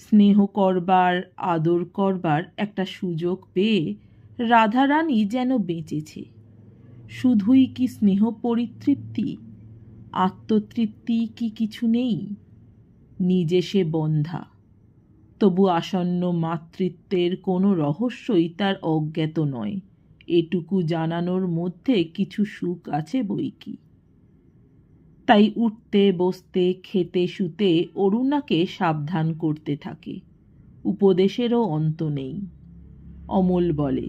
স্নেহ করবার, আদর করবার একটা সুযোগ পেয়ে রাধারানী যেন বেঁচেছে। শুধুই কি স্নেহ পরিতৃপ্তি, আত্মতৃপ্তি কি কিছু নেই? নিজে সে বন্ধা, তবু আসন্ন মাতৃত্বের কোনো রহস্যই তার অজ্ঞাত নয়, এটুকু জানানোর মধ্যে কিছু সুখ আছে বৈকি। তাই উঠতে বসতে খেতে শুতে অরুণাকে সাবধান করতে থাকে, উপদেশেরও অন্ত নেই। অমল বলে,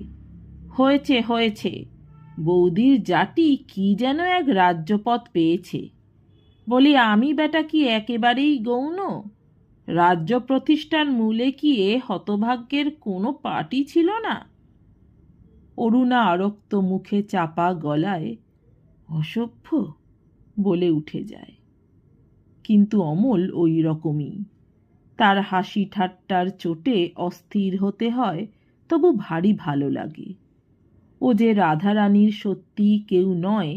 হয়েছে হয়েছে, বৌদির জাটি কি যেন এক রাজ্যপদ পেয়েছে। বলি, আমি বেটা কি একেবারেই গৌণ? রাজ্য প্রতিষ্ঠার মূলে কি এ হতভাগ্যের কোনো পার্টি ছিল না? অরুণা আরক্ত মুখে চাপা গলায় অসভ্য বলে উঠে যায়। কিন্তু অমল ওই রকমই। তার হাসি ঠাট্টার চোটে অস্থির হতে হয়, তবু ভারী ভালো লাগে। ও যে রাধারানীর সত্যি কেউ নয়,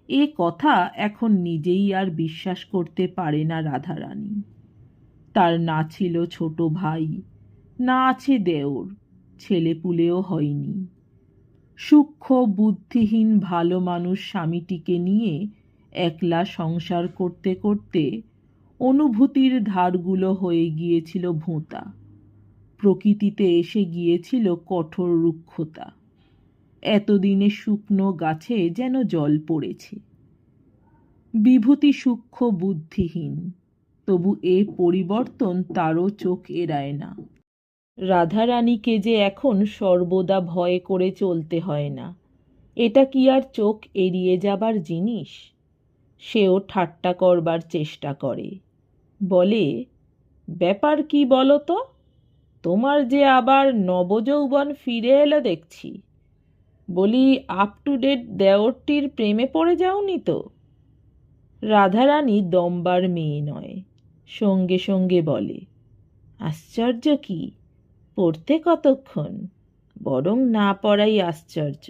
এ কথা এখন নিজেই আর বিশ্বাস করতে পারে না রাধারানী। তার না ছিল ছোট ভাই, না আছে দেওর, ছেলেপুলেও হয়নি। সূক্ষ্ম বুদ্ধিহীন ভালো মানুষ স্বামীটিকে নিয়ে একলা সংসার করতে করতে অনুভূতির ধারগুলো হয়ে গিয়েছিল ভোঁতা, প্রকৃতিতে এসে গিয়েছিল কঠোর রুক্ষতা। এতদিনে শুকনো গাছে যেন জল পড়েছে। বিভূতি সূক্ষ্ম বুদ্ধিহীন, তবু এ পরিবর্তন তারও চোখ এড়ায় না। রাধারানীকে যে এখন সর্বদা ভয় করে চলতে হয় না, এটা কি আর চোখ এড়িয়ে যাবার জিনিস? সেও ঠাট্টা করবার চেষ্টা করে, বলে, ব্যাপার কি বলো তো? তোমার যে আবার নবযৌবন ফিরে এলো দেখছি। বলি, আপ টু ডেট দেওরটির প্রেমে পড়ে যাওনি তো? রাধারানী দমবার মেয়ে নয়, সঙ্গে সঙ্গে বলে, আশ্চর্য কি, পড়তে কতক্ষণ, বরং না পড়াই আশ্চর্য।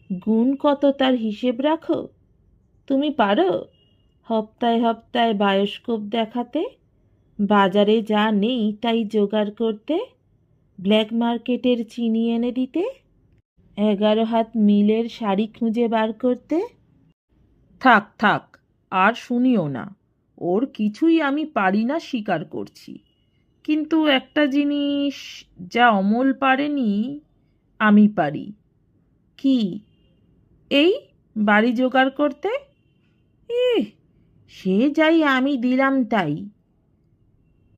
গুণ কত তার হিসেব রাখো? তুমি পারো হপ্তায় হপ্তায় বায়োস্কোপ দেখাতে, বাজারে যা নেই তাই জোগাড় করতে, ব্ল্যাক মার্কেটের চিনি এনে দিতে, 11 হাত মিলের শাড়ি খুঁজে বার করতে? থাক থাক, আর শুনিও না। ওর কিছুই আমি পারি না স্বীকার করছি, কিন্তু একটা জিনিস যা অমল পারেনি আমি পারি। কি? এই বাড়ি জোগাড় করতে? ইহ, সে যাই আমি দিলাম তাই,